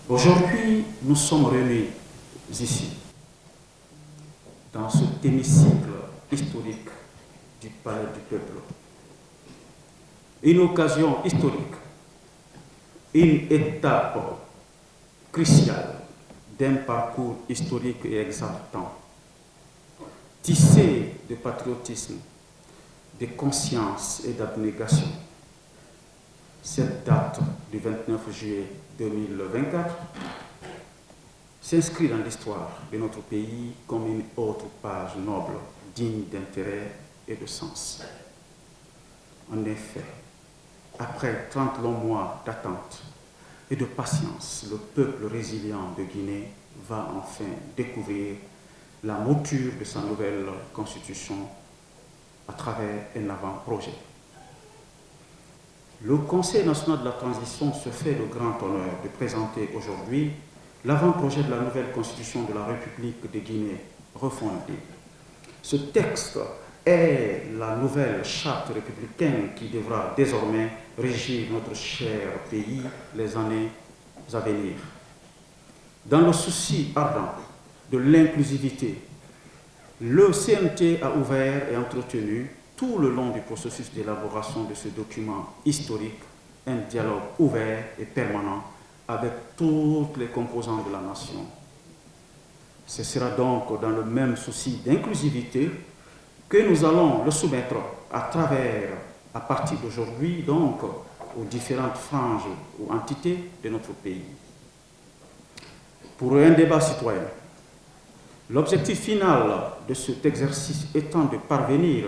Aujourd'hui, nous sommes réunis ici, dans cet hémicycle historique du Palais du Peuple. Une occasion historique, une étape cruciale d'un parcours historique et exaltant, tissé de patriotisme, de conscience et d'abnégation. Cette date du 29 juillet 2024 s'inscrit dans l'histoire de notre pays comme une autre page noble, digne d'intérêt et de sens. En effet, après 30 longs mois d'attente et de patience, le peuple résilient de Guinée va enfin découvrir la mouture de sa nouvelle constitution à travers un avant-projet. Le Conseil national de la transition se fait le grand honneur de présenter aujourd'hui l'avant-projet de la nouvelle constitution de la République de Guinée refondée. Ce texte est la nouvelle charte républicaine qui devra désormais régir notre cher pays les années à venir. Dans le souci ardent de l'inclusivité, le CNT a ouvert et entretenu tout le long du processus d'élaboration de ce document historique un dialogue ouvert et permanent avec toutes les composantes de la nation. Ce sera donc dans le même souci d'inclusivité que nous allons le soumettre à partir d'aujourd'hui, donc, aux différentes franges ou entités de notre pays. Pour un débat citoyen, l'objectif final de cet exercice étant de parvenir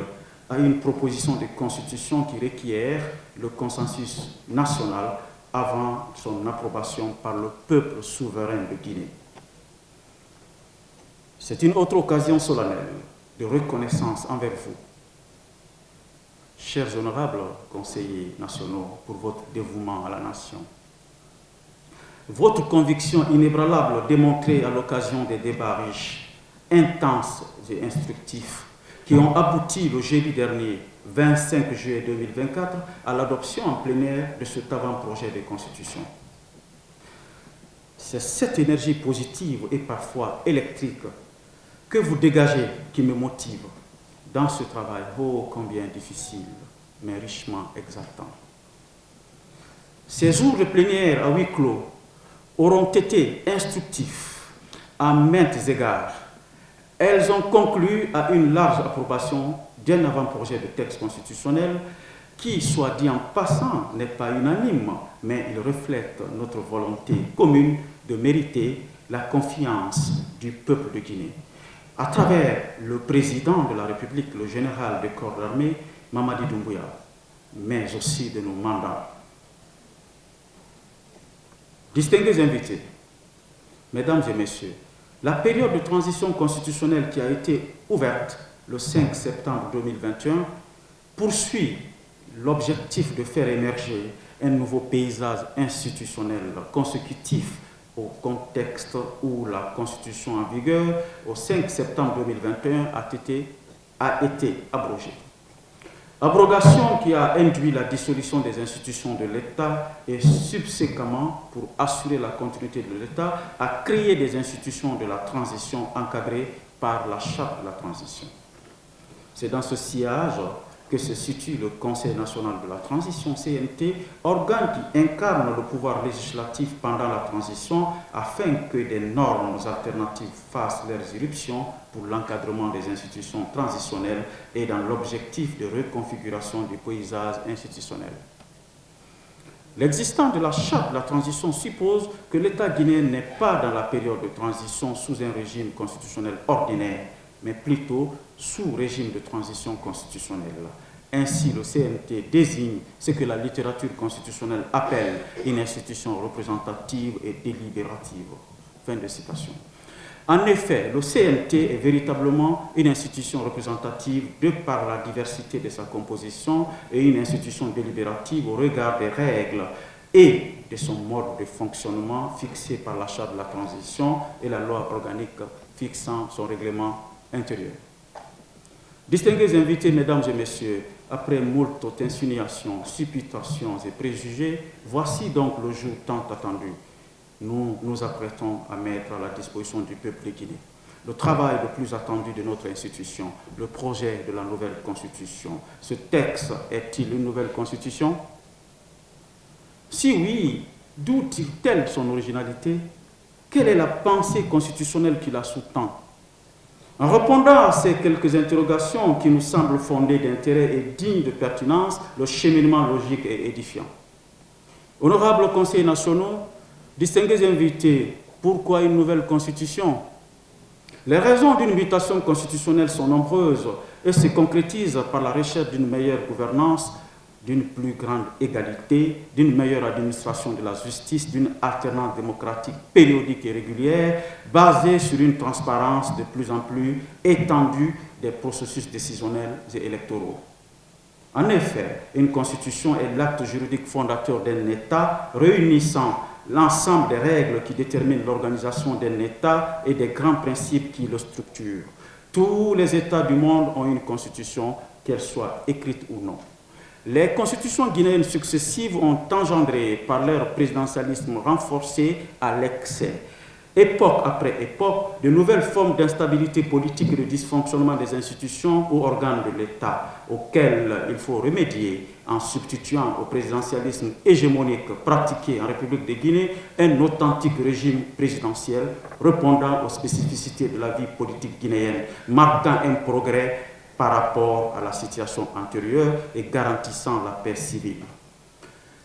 à une proposition de constitution qui requiert le consensus national avant son approbation par le peuple souverain de Guinée. C'est une autre occasion solennelle de reconnaissance envers vous, chers honorables conseillers nationaux, pour votre dévouement à la nation. Votre conviction inébranlable démontrée à l'occasion des débats riches, intenses et instructifs qui ont abouti le jeudi dernier, 25 juillet 2024, à l'adoption en plénière de cet avant-projet de constitution. C'est cette énergie positive et parfois électrique que vous dégagez qui me motive dans ce travail ô combien difficile, mais richement exaltant. Ces jours de plénière à huis clos auront été instructifs à maints égards. Elles ont conclu à une large approbation d'un avant-projet de texte constitutionnel qui, soit dit en passant, n'est pas unanime, mais il reflète notre volonté commune de mériter la confiance du peuple de Guinée, à travers le président de la République, le général des corps d'armée, Mamadi Doumbouya, mais aussi de nos mandats. Distingués invités, mesdames et messieurs, la période de transition constitutionnelle qui a été ouverte le 5 septembre 2021 poursuit l'objectif de faire émerger un nouveau paysage institutionnel consécutif au contexte où la Constitution en vigueur au 5 septembre 2021 a été abrogée. Abrogation qui a induit la dissolution des institutions de l'État et subséquemment, pour assurer la continuité de l'État, a créé des institutions de la transition encadrées par la charte de la transition. C'est dans ce sillage que se situe le Conseil national de la transition, CNT, organe qui incarne le pouvoir législatif pendant la transition afin que des normes alternatives fassent leurs irruptions pour l'encadrement des institutions transitionnelles et dans l'objectif de reconfiguration du paysage institutionnel. L'existence de la charte de la transition suppose que l'État guinéen n'est pas dans la période de transition sous un régime constitutionnel ordinaire, mais plutôt sous régime de transition constitutionnelle. Ainsi, le CNT désigne ce que la littérature constitutionnelle appelle une institution représentative et délibérative. Fin de citation. En effet, le CNT est véritablement une institution représentative de par la diversité de sa composition et une institution délibérative au regard des règles et de son mode de fonctionnement fixé par la charte de la transition et la loi organique fixant son règlement intérieur. Distingués invités, mesdames et messieurs, après moult insinuations, supputations et préjugés, voici donc le jour tant attendu. nous nous apprêtons à mettre à la disposition du peuple de Guinée. Le travail le plus attendu de notre institution, le projet de la nouvelle constitution. Ce texte est-il une nouvelle constitution? Si oui, d'où tire-t-elle son originalité? Quelle est la pensée constitutionnelle qui la sous-tend? En répondant à ces quelques interrogations qui nous semblent fondées d'intérêt et dignes de pertinence, le cheminement logique est édifiant. Honorables conseillers nationaux, distingués invités, pourquoi une nouvelle constitution? Les raisons d'une mutation constitutionnelle sont nombreuses et se concrétisent par la recherche d'une meilleure gouvernance, d'une plus grande égalité, d'une meilleure administration de la justice, d'une alternance démocratique périodique et régulière, basée sur une transparence de plus en plus étendue des processus décisionnels et électoraux. En effet, une constitution est l'acte juridique fondateur d'un État réunissant l'ensemble des règles qui déterminent l'organisation d'un État et des grands principes qui le structurent. Tous les États du monde ont une constitution, qu'elle soit écrite ou non. Les constitutions guinéennes successives ont engendré, par leur présidentialisme renforcé à l'excès, époque après époque, de nouvelles formes d'instabilité politique et de dysfonctionnement des institutions ou organes de l'État, auxquels il faut remédier en substituant au présidentialisme hégémonique pratiqué en République de Guinée un authentique régime présidentiel répondant aux spécificités de la vie politique guinéenne, marquant un progrès par rapport à la situation antérieure et garantissant la paix civile,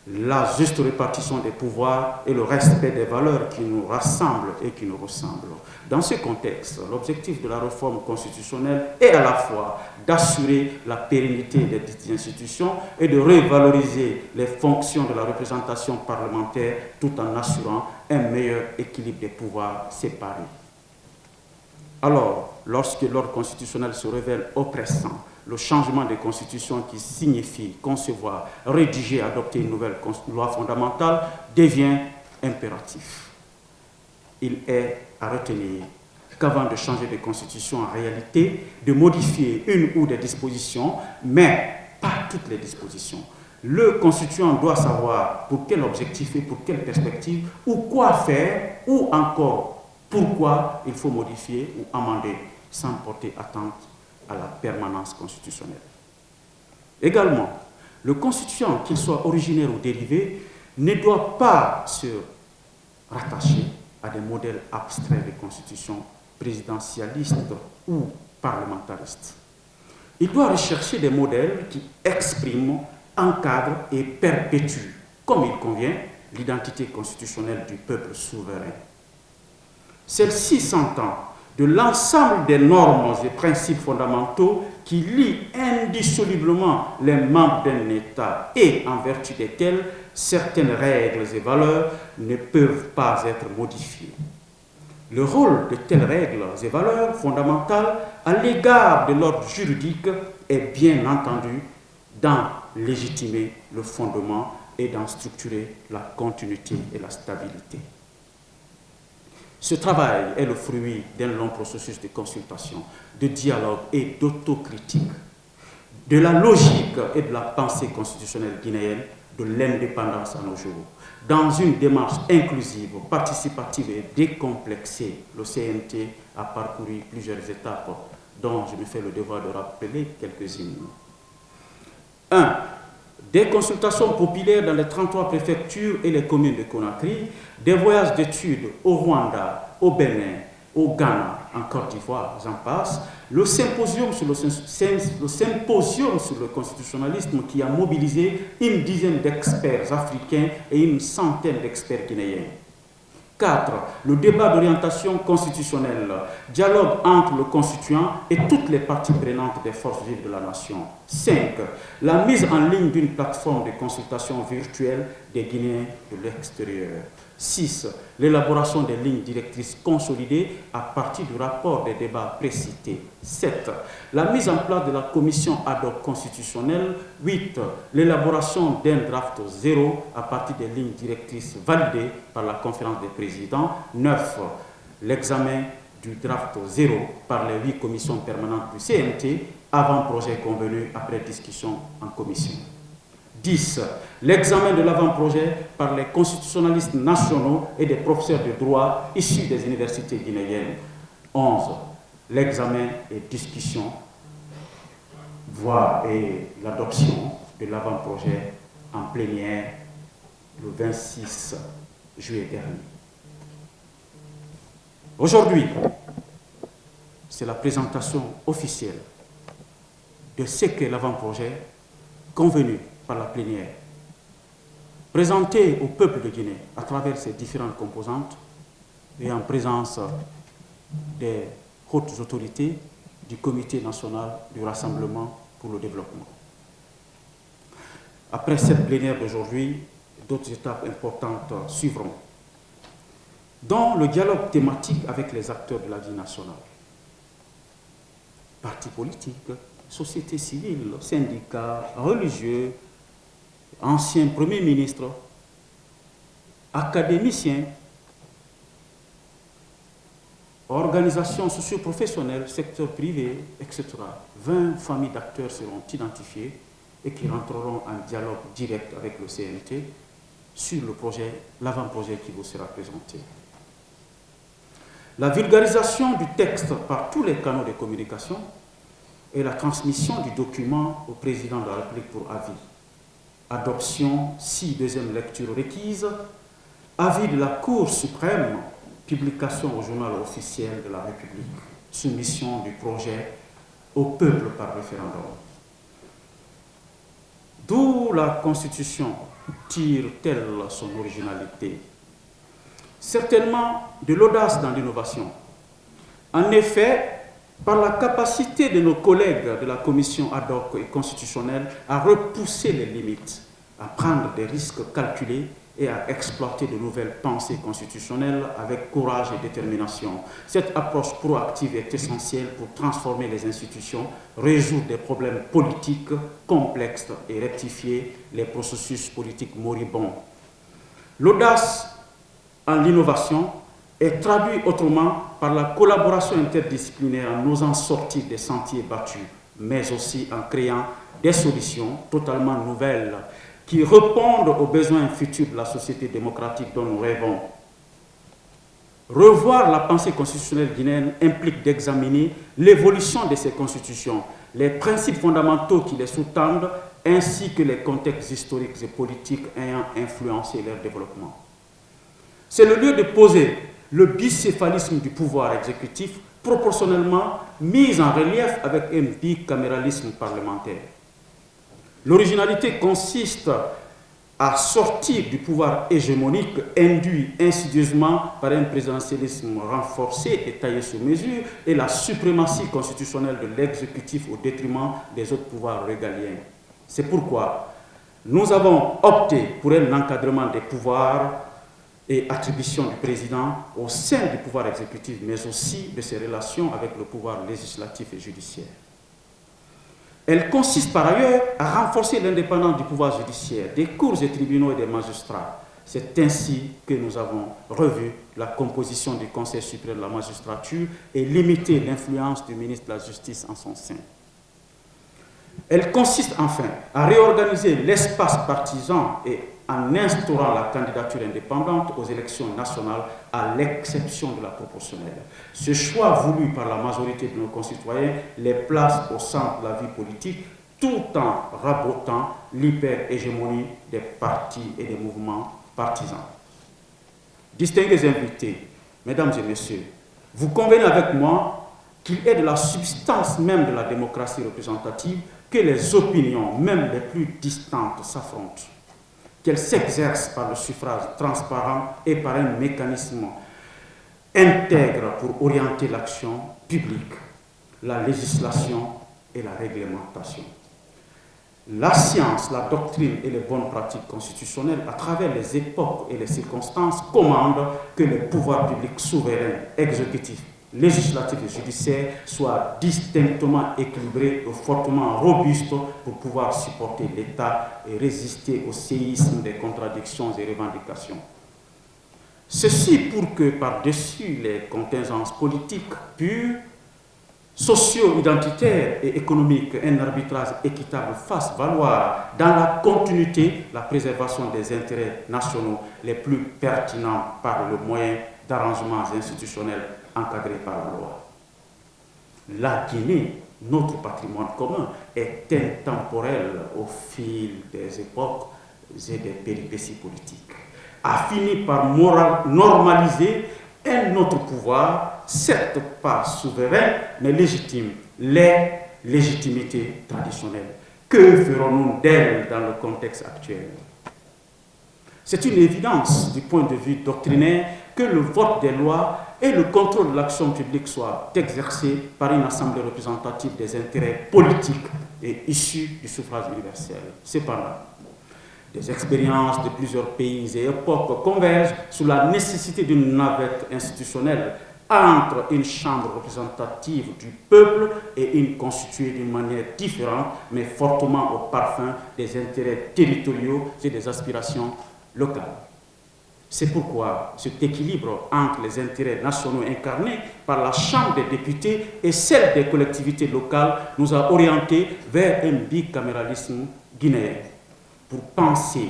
la juste répartition des pouvoirs et le respect des valeurs qui nous rassemblent et qui nous ressemblent. Dans ce contexte, l'objectif de la réforme constitutionnelle est à la fois d'assurer la pérennité des institutions et de revaloriser les fonctions de la représentation parlementaire tout en assurant un meilleur équilibre des pouvoirs séparés. Alors, lorsque l'ordre constitutionnel se révèle oppressant, le changement de constitution qui signifie concevoir, rédiger, adopter une nouvelle loi fondamentale devient impératif. Il est à retenir qu'avant de changer de constitution en réalité, de modifier une ou des dispositions, mais pas toutes les dispositions. Le constituant doit savoir pour quel objectif et pour quelle perspective, ou quoi faire, ou encore pourquoi il faut modifier ou amender sans porter atteinte à la permanence constitutionnelle. Également, le constituant, qu'il soit originaire ou dérivé, ne doit pas se rattacher à des modèles abstraits de constitution présidentialistes ou parlementaristes. Il doit rechercher des modèles qui expriment, encadrent et perpétuent, comme il convient, l'identité constitutionnelle du peuple souverain. Celle-ci s'entend de l'ensemble des normes et principes fondamentaux qui lient indissolublement les membres d'un État et en vertu desquels certaines règles et valeurs ne peuvent pas être modifiées. Le rôle de telles règles et valeurs fondamentales à l'égard de l'ordre juridique est bien entendu d'en légitimer le fondement et d'en structurer la continuité et la stabilité. Ce travail est le fruit d'un long processus de consultation, de dialogue et d'autocritique, de la logique et de la pensée constitutionnelle guinéenne, de l'indépendance à nos jours. Dans une démarche inclusive, participative et décomplexée, le CNT a parcouru plusieurs étapes dont je me fais le devoir de rappeler quelques-unes. 1. Des consultations populaires dans les 33 préfectures et les communes de Conakry, des voyages d'études au Rwanda, au Bénin, au Ghana, en Côte d'Ivoire, j'en passe, le symposium sur le constitutionnalisme qui a mobilisé une dizaine d'experts africains et une centaine d'experts guinéens. 4. Le débat d'orientation constitutionnelle, dialogue entre le constituant et toutes les parties prenantes des forces vives de la nation. 5. La mise en ligne d'une plateforme de consultation virtuelle des Guinéens de l'extérieur. 6. L'élaboration des lignes directrices consolidées à partir du rapport des débats précités. 7. La mise en place de la commission ad hoc constitutionnelle. 8. L'élaboration d'un draft 0 à partir des lignes directrices validées par la conférence des présidents. 9. L'examen du draft 0 par les 8 commissions permanentes du CNT avant projet convenu après discussion en commission. 10. L'examen de l'avant-projet par les constitutionnalistes nationaux et des professeurs de droit issus des universités guinéennes. 11. L'examen et discussion, voire l'adoption de l'avant-projet en plénière le 26 juillet dernier. Aujourd'hui, c'est la présentation officielle de ce qu'est l'avant-projet convenu par la plénière, présenté au peuple de Guinée à travers ses différentes composantes et en présence des hautes autorités du Comité national du Rassemblement pour le développement. Après cette plénière d'aujourd'hui, d'autres étapes importantes suivront, dont le dialogue thématique avec les acteurs de la vie nationale, partis politiques, société civile, syndicats, religieux, anciens premiers ministres, académiciens, organisations socio-professionnelles, secteur privé, etc. 20 familles d'acteurs seront identifiées et qui rentreront en dialogue direct avec le CNT sur le projet, l'avant-projet qui vous sera présenté. La vulgarisation du texte par tous les canaux de communication et la transmission du document au président de la République pour avis. Adoption, si deuxième lecture requise, avis de la Cour suprême, publication au journal officiel de la République, soumission du projet au peuple par référendum. D'où la Constitution tire-t-elle son originalité? Certainement de l'audace dans l'innovation. En effet, par la capacité de nos collègues de la commission ad hoc et constitutionnelle à repousser les limites, à prendre des risques calculés et à exploiter de nouvelles pensées constitutionnelles avec courage et détermination. Cette approche proactive est essentielle pour transformer les institutions, résoudre des problèmes politiques complexes et rectifier les processus politiques moribonds. L'audace en l'innovation est traduite autrement par la collaboration interdisciplinaire en osant sortir des sentiers battus, mais aussi en créant des solutions totalement nouvelles qui répondent aux besoins futurs de la société démocratique dont nous rêvons. Revoir la pensée constitutionnelle guinéenne implique d'examiner l'évolution de ces constitutions, les principes fondamentaux qui les sous-tendent, ainsi que les contextes historiques et politiques ayant influencé leur développement. C'est le lieu de poser le bicéphalisme du pouvoir exécutif proportionnellement mis en relief avec un bicaméralisme parlementaire. L'originalité consiste à sortir du pouvoir hégémonique induit insidieusement par un présidentialisme renforcé et taillé sur mesure et la suprématie constitutionnelle de l'exécutif au détriment des autres pouvoirs régaliens. C'est pourquoi nous avons opté pour un encadrement des pouvoirs et attributions du président au sein du pouvoir exécutif, mais aussi de ses relations avec le pouvoir législatif et judiciaire. Elle consiste par ailleurs à renforcer l'indépendance du pouvoir judiciaire, des cours et tribunaux et des magistrats. C'est ainsi que nous avons revu la composition du Conseil suprême de la magistrature et limité l'influence du ministre de la Justice en son sein. Elle consiste enfin à réorganiser l'espace partisan et en instaurant la candidature indépendante aux élections nationales à l'exception de la proportionnelle. Ce choix voulu par la majorité de nos concitoyens les place au centre de la vie politique tout en rabotant l'hyper-hégémonie des partis et des mouvements partisans. Distingués invités, mesdames et messieurs, vous convenez avec moi qu'il est de la substance même de la démocratie représentative que les opinions, même les plus distantes, s'affrontent, qu'elles s'exercent par le suffrage transparent et par un mécanisme intègre pour orienter l'action publique, la législation et la réglementation. La science, la doctrine et les bonnes pratiques constitutionnelles, à travers les époques et les circonstances, commandent que les pouvoirs publics souverains, exécutifs, législatifs et judiciaires soient distinctement équilibrés et fortement robustes pour pouvoir supporter l'État et résister au séisme des contradictions et revendications. Ceci pour que, par-dessus les contingences politiques pures, socio-identitaire et économique, un arbitrage équitable fasse valoir dans la continuité la préservation des intérêts nationaux les plus pertinents par le moyen d'arrangements institutionnels encadrés par la loi. La Guinée, notre patrimoine commun, est intemporel au fil des époques et des péripéties politiques, a fini par normaliser un autre pouvoir, certes pas souverain, mais légitime, les légitimités traditionnelles. Que ferons-nous d'elles dans le contexte actuel? C'est une évidence du point de vue doctrinaire que le vote des lois et le contrôle de l'action publique soient exercés par une assemblée représentative des intérêts politiques et issus du suffrage universel. Cependant, des expériences de plusieurs pays et époques convergent sur la nécessité d'une navette institutionnelle entre une chambre représentative du peuple et une constituée d'une manière différente, mais fortement au parfum des intérêts territoriaux et des aspirations locales. C'est pourquoi cet équilibre entre les intérêts nationaux incarnés par la Chambre des députés et celle des collectivités locales nous a orientés vers un bicaméralisme guinéen. Pour penser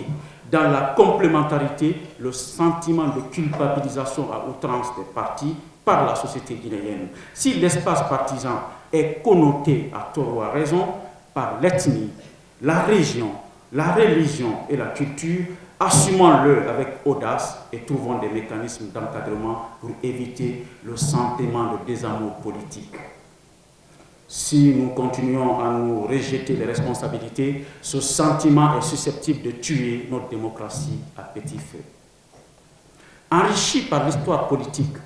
dans la complémentarité le sentiment de culpabilisation à outrance des partis par la société guinéenne. Si l'espace partisan est connoté à tort ou à raison par l'ethnie, la région, la religion et la culture, assumons-le avec audace et trouvons des mécanismes d'encadrement pour éviter le sentiment de désamour politique. Si nous continuons à nous rejeter les responsabilités, ce sentiment est susceptible de tuer notre démocratie à petit feu. Enrichi par l'histoire politique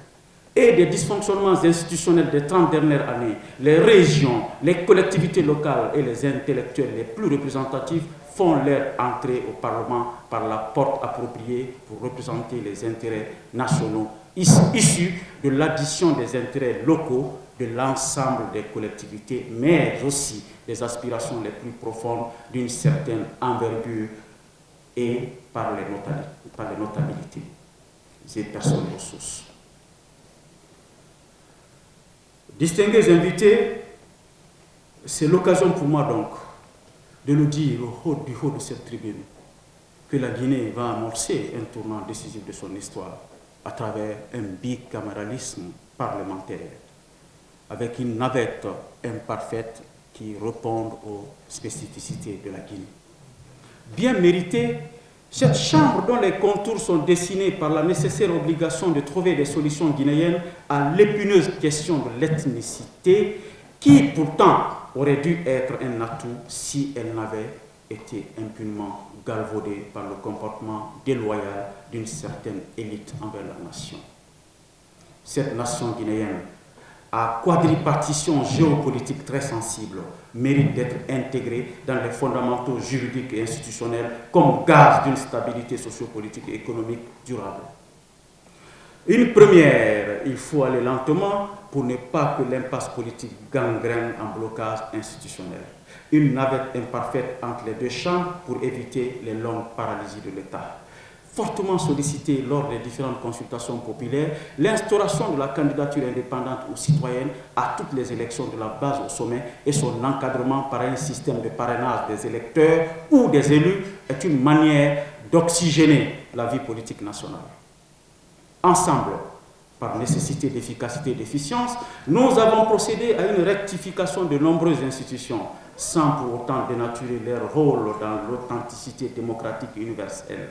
et des dysfonctionnements institutionnels des 30 dernières années, les régions, les collectivités locales et les intellectuels les plus représentatifs font leur entrée au Parlement par la porte appropriée pour représenter les intérêts nationaux issus de l'addition des intérêts locaux de l'ensemble des collectivités, mais aussi des aspirations les plus profondes d'une certaine envergure et par les notabilités et personnes ressources. Distingués invités, c'est l'occasion pour moi donc de le dire du haut de cette tribune que la Guinée va amorcer un tournant décisif de son histoire à travers un bicaméralisme parlementaire avec une navette imparfaite qui répond aux spécificités de la Guinée. Bien méritée, cette chambre dont les contours sont dessinés par la nécessaire obligation de trouver des solutions guinéennes à l'épineuse question de l'ethnicité qui pourtant aurait dû être un atout si elle n'avait été impunément galvaudée par le comportement déloyal d'une certaine élite envers la nation. Cette nation guinéenne, à quadripartition géopolitique très sensible, mérite d'être intégrée dans les fondamentaux juridiques et institutionnels comme gage d'une stabilité sociopolitique et économique durable. Une première, il faut aller lentement pour ne pas que l'impasse politique gangrène en blocage institutionnel. Une navette imparfaite entre les deux chambres pour éviter les longues paralysies de l'État. Fortement sollicité lors des différentes consultations populaires, l'instauration de la candidature indépendante ou citoyenne à toutes les élections de la base au sommet et son encadrement par un système de parrainage des électeurs ou des élus est une manière d'oxygéner la vie politique nationale. Ensemble, par nécessité d'efficacité et d'efficience, nous avons procédé à une rectification de nombreuses institutions, sans pour autant dénaturer leur rôle dans l'authenticité démocratique universelle.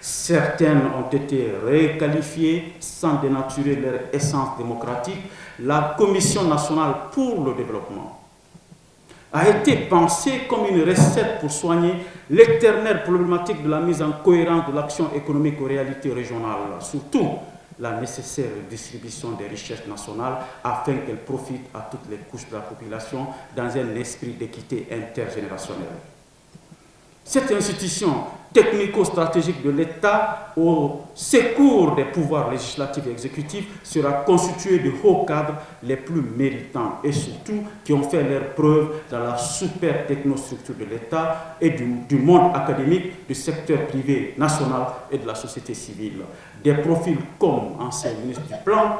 Certaines ont été requalifiées sans dénaturer leur essence démocratique. La Commission nationale pour le développement a été pensée comme une recette pour soigner l'éternelle problématique de la mise en cohérence de l'action économique aux réalités régionales, surtout la nécessaire distribution des richesses nationales afin qu'elles profitent à toutes les couches de la population dans un esprit d'équité intergénérationnelle. Cette institution technico-stratégique de l'État au secours des pouvoirs législatifs et exécutifs sera constituée de hauts cadres les plus méritants et surtout qui ont fait leurs preuves dans la super technostructure de l'État et du monde académique, du secteur privé national et de la société civile. Des profils comme ancien ministre du Plan,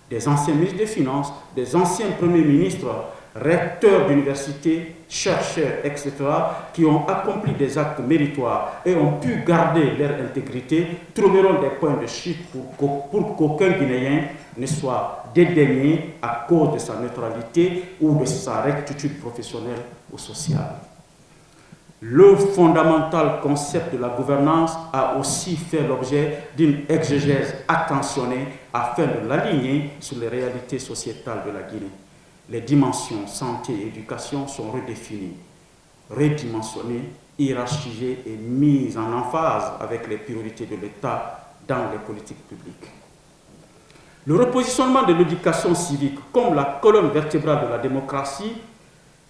des anciens ministres des Finances, des anciens premiers ministres, recteurs d'universités, chercheurs, etc., qui ont accompli des actes méritoires et ont pu garder leur intégrité, trouveront des points de chute pour qu'aucun Guinéen ne soit dédaigné à cause de sa neutralité ou de sa rectitude professionnelle ou sociale. Le fondamental concept de la gouvernance a aussi fait l'objet d'une exégèse attentionnée afin de l'aligner sur les réalités sociétales de la Guinée. Les dimensions santé et éducation sont redéfinies, redimensionnées, hiérarchisées et mises en emphase avec les priorités de l'État dans les politiques publiques. Le repositionnement de l'éducation civique comme la colonne vertébrale de la démocratie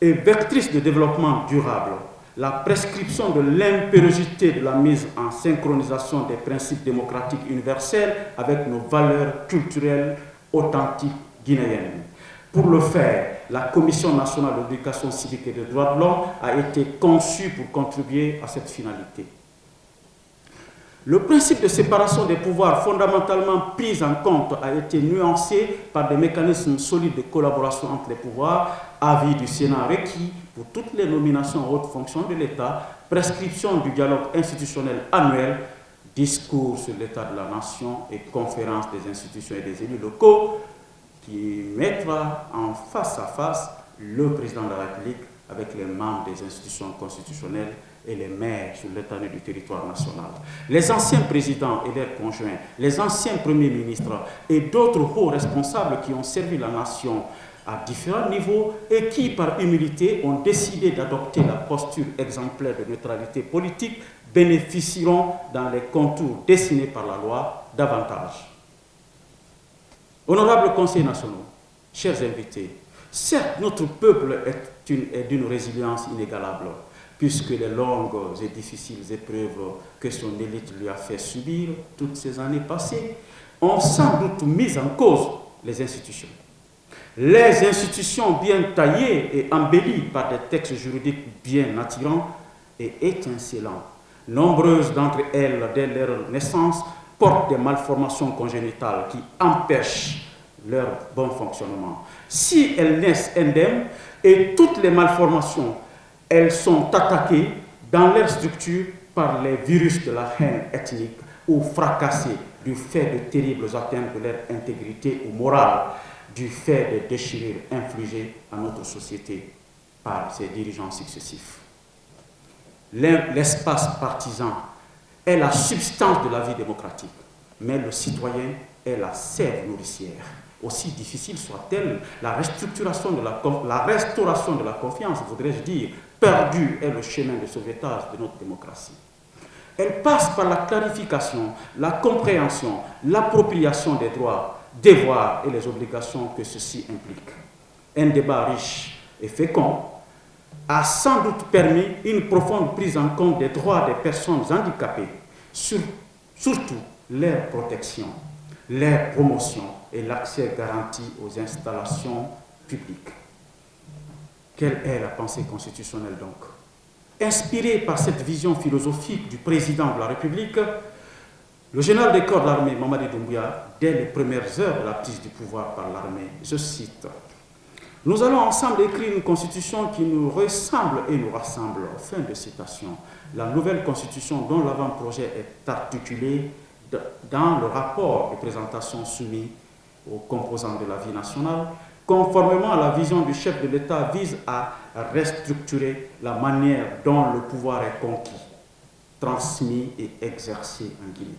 est vectrice de développement durable. La prescription de l'impériosité de la mise en synchronisation des principes démocratiques universels avec nos valeurs culturelles authentiques guinéennes. Pour le faire, la Commission nationale de l'éducation civique et des droits de l'homme a été conçue pour contribuer à cette finalité. Le principe de séparation des pouvoirs fondamentalement pris en compte a été nuancé par des mécanismes solides de collaboration entre les pouvoirs, avis du Sénat requis pour toutes les nominations aux hautes fonctions de l'État, prescription du dialogue institutionnel annuel, discours sur l'état de la nation et conférences des institutions et des élus locaux qui mettra en face à face le président de la République avec les membres des institutions constitutionnelles et les maires sur l'étendue du territoire national. Les anciens présidents et leurs conjoints, les anciens premiers ministres et d'autres hauts responsables qui ont servi la nation à différents niveaux et qui, par humilité, ont décidé d'adopter la posture exemplaire de neutralité politique bénéficieront, dans les contours dessinés par la loi, davantage. Honorables conseillers nationaux, chers invités, certes, notre peuple est d'une résilience inégalable, puisque les longues et difficiles épreuves que son élite lui a fait subir toutes ces années passées ont sans doute mis en cause les institutions. Les institutions bien taillées et embellies par des textes juridiques bien attirants et étincelants. Nombreuses d'entre elles, dès leur naissance, portent des malformations congénitales qui empêchent leur bon fonctionnement. Si elles naissent indemnes, et toutes les malformations, elles sont attaquées dans leur structure par les virus de la haine ethnique ou fracassées du fait de terribles atteintes de leur intégrité ou morale, du fait des déchirures infligées à notre société par ses dirigeants successifs. L'espace partisan est la substance de la vie démocratique, mais le citoyen est la sève nourricière. Aussi difficile soit-elle, la restauration de la confiance, voudrais-je dire, perdue est le chemin de sauvetage de notre démocratie. Elle passe par la clarification, la compréhension, l'appropriation des droits, devoirs et les obligations que ceci implique. Un débat riche et fécond a sans doute permis une profonde prise en compte des droits des personnes handicapées, surtout leur protection, leur promotion et l'accès garanti aux installations publiques. Quelle est la pensée constitutionnelle donc? Inspiré par cette vision philosophique du président de la République, le général des corps de l'armée, Mamadi Doumbouya, dès les premières heures de la prise du pouvoir par l'armée, je cite: « Nous allons ensemble écrire une constitution qui nous ressemble et nous rassemble. » Fin de citation. La nouvelle constitution dont l'avant-projet est articulé dans le rapport de présentation soumis aux composants de la vie nationale, conformément à la vision du chef de l'État, vise à restructurer la manière dont le pouvoir est conquis, transmis et exercé en Guinée.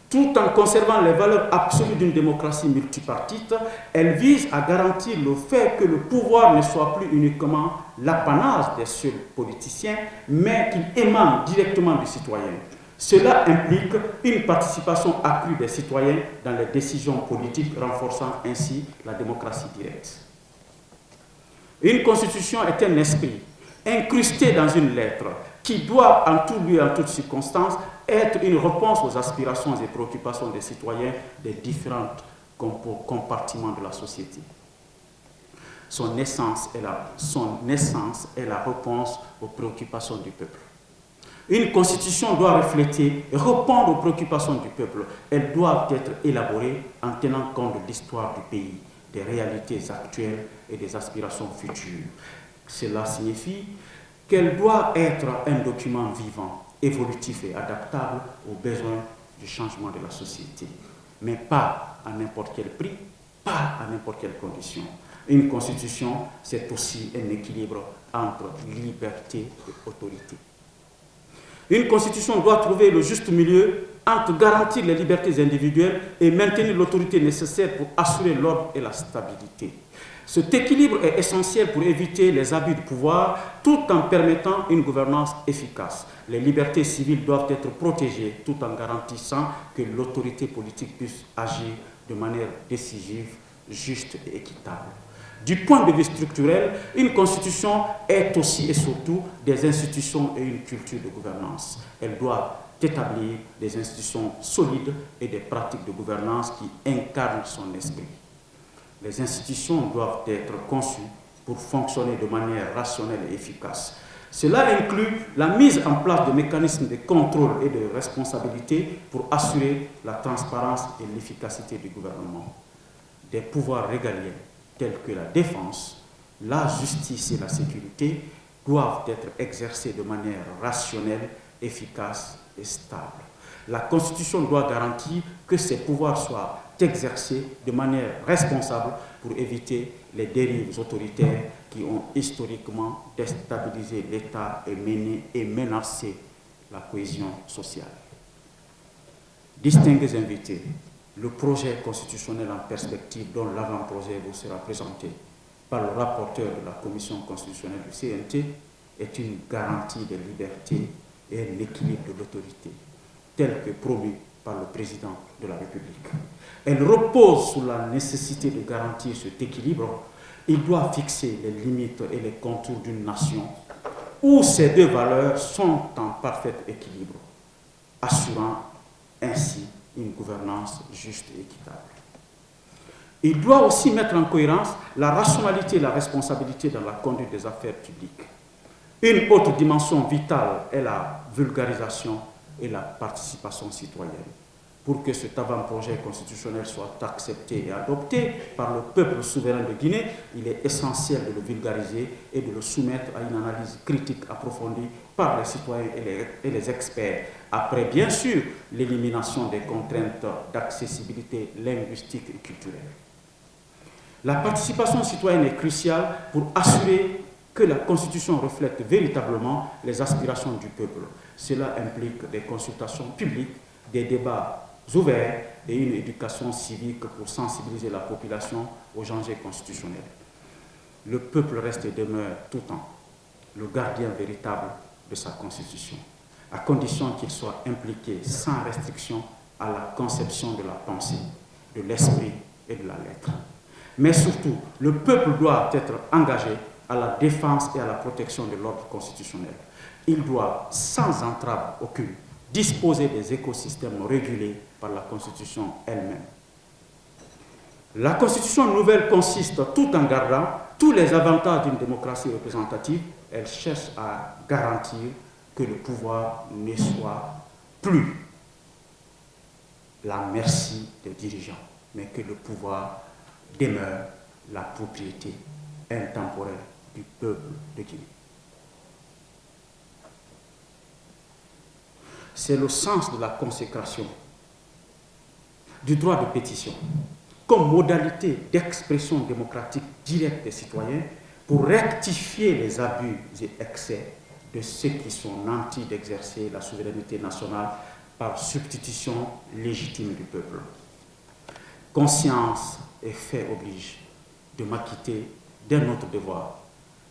Tout en conservant les valeurs absolues d'une démocratie multipartite, elle vise à garantir le fait que le pouvoir ne soit plus uniquement l'apanage des seuls politiciens, mais qu'il émane directement du citoyen. Cela implique une participation accrue des citoyens dans les décisions politiques, renforçant ainsi la démocratie directe. Une constitution est un esprit incrusté dans une lettre qui doit, en tout lieu et en toutes circonstances, être une réponse aux aspirations et préoccupations des citoyens des différents compartiments de la société. Son essence est la réponse aux préoccupations du peuple. Une constitution doit refléter et répondre aux préoccupations du peuple. Elles doivent être élaborées en tenant compte de l'histoire du pays, des réalités actuelles et des aspirations futures. Cela signifie qu'elle doit être un document vivant, évolutif et adaptable aux besoins du changement de la société. Mais pas à n'importe quel prix, pas à n'importe quelle condition. Une constitution, c'est aussi un équilibre entre liberté et autorité. Une constitution doit trouver le juste milieu entre garantir les libertés individuelles et maintenir l'autorité nécessaire pour assurer l'ordre et la stabilité. Cet équilibre est essentiel pour éviter les abus de pouvoir tout en permettant une gouvernance efficace. Les libertés civiles doivent être protégées tout en garantissant que l'autorité politique puisse agir de manière décisive, juste et équitable. Du point de vue structurel, une constitution est aussi et surtout des institutions et une culture de gouvernance. Elle doit établir des institutions solides et des pratiques de gouvernance qui incarnent son esprit. Les institutions doivent être conçues pour fonctionner de manière rationnelle et efficace. Cela inclut la mise en place de mécanismes de contrôle et de responsabilité pour assurer la transparence et l'efficacité du gouvernement. Des pouvoirs régaliens tels que la défense, la justice et la sécurité doivent être exercés de manière rationnelle, efficace et stable. La Constitution doit garantir que ces pouvoirs soient exercés de manière responsable pour éviter les dérives autoritaires qui ont historiquement déstabilisé l'État et menacé la cohésion sociale. Distingués invités, le projet constitutionnel en perspective dont l'avant-projet vous sera présenté par le rapporteur de la Commission constitutionnelle du CNT est une garantie de liberté et un équilibre de l'autorité, tel que promu par le président de la République. Elle repose sur la nécessité de garantir cet équilibre. Il doit fixer les limites et les contours d'une nation où ces deux valeurs sont en parfait équilibre, assurant ainsi une gouvernance juste et équitable. Il doit aussi mettre en cohérence la rationalité et la responsabilité dans la conduite des affaires publiques. Une autre dimension vitale est la vulgarisation et la participation citoyenne. Pour que cet avant-projet constitutionnel soit accepté et adopté par le peuple souverain de Guinée, il est essentiel de le vulgariser et de le soumettre à une analyse critique approfondie par les citoyens et les experts, après bien sûr l'élimination des contraintes d'accessibilité linguistique et culturelle. La participation citoyenne est cruciale pour assurer que la Constitution reflète véritablement les aspirations du peuple. Cela implique des consultations publiques, des débats ouverts et une éducation civique pour sensibiliser la population aux enjeux constitutionnels. Le peuple reste et demeure tout le temps le gardien véritable de sa Constitution, à condition qu'il soit impliqué sans restriction à la conception de la pensée, de l'esprit et de la lettre. Mais surtout, le peuple doit être engagé à la défense et à la protection de l'ordre constitutionnel. Il doit, sans entrave aucune, disposer des écosystèmes régulés par la Constitution elle-même. La Constitution nouvelle consiste, tout en gardant tous les avantages d'une démocratie représentative, elle cherche à garantir que le pouvoir ne soit plus la merci des dirigeants, mais que le pouvoir demeure la propriété intemporelle du peuple de Guinée. C'est le sens de la consécration du droit de pétition comme modalité d'expression démocratique directe des citoyens pour rectifier les abus et excès de ceux qui sont nantis d'exercer la souveraineté nationale par substitution légitime du peuple. Conscience et fait oblige de m'acquitter d'un autre devoir,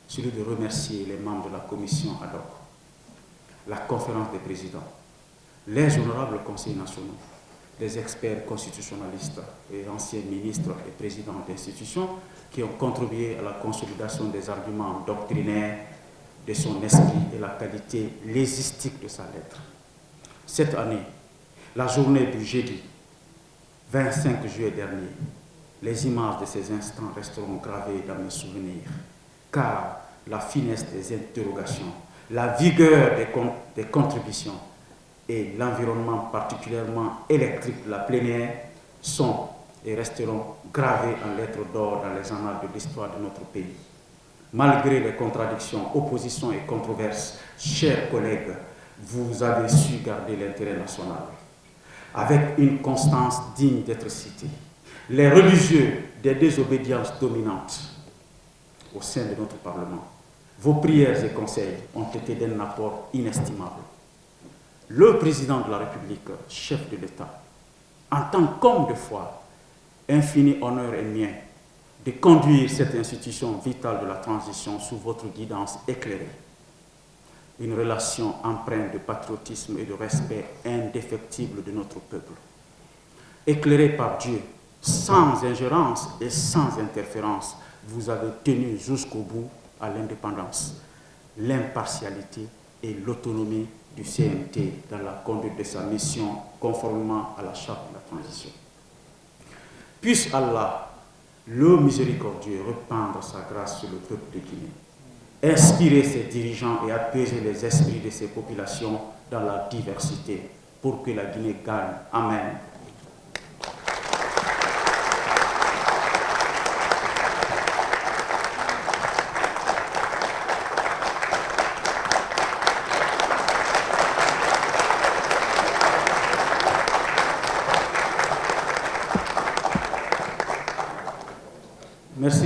celui de remercier les membres de la commission ad hoc, la conférence des présidents, les honorables conseillers nationaux, les experts constitutionnalistes et anciens ministres et présidents d'institutions qui ont contribué à la consolidation des arguments doctrinaires de son esprit et la qualité lésistique de sa lettre. Cette année, la journée du jeudi 25 juillet dernier, les images de ces instants resteront gravées dans mes souvenirs, car la finesse des interrogations, la vigueur des contributions et l'environnement particulièrement électrique de la plénière sont et resteront gravés en lettres d'or dans les annales de l'histoire de notre pays. Malgré les contradictions, oppositions et controverses, chers collègues, vous avez su garder l'intérêt national avec une constance digne d'être citée. Les religieux des désobédiences dominantes au sein de notre Parlement, vos prières et conseils ont été d'un apport inestimable. Le président de la République, chef de l'État, en tant qu'homme de foi, infini honneur est mien de conduire cette institution vitale de la transition sous votre guidance éclairée. Une relation empreinte de patriotisme et de respect indéfectible de notre peuple. Éclairé par Dieu, sans ingérence et sans interférence, vous avez tenu jusqu'au bout à l'indépendance, l'impartialité et l'autonomie du CNT dans la conduite de sa mission conformément à la charte de la transition. Puisse Allah, le miséricordieux, répandre sa grâce sur le peuple de Guinée, inspirer ses dirigeants et apaiser les esprits de ses populations dans la diversité pour que la Guinée gagne. Amen. Merci.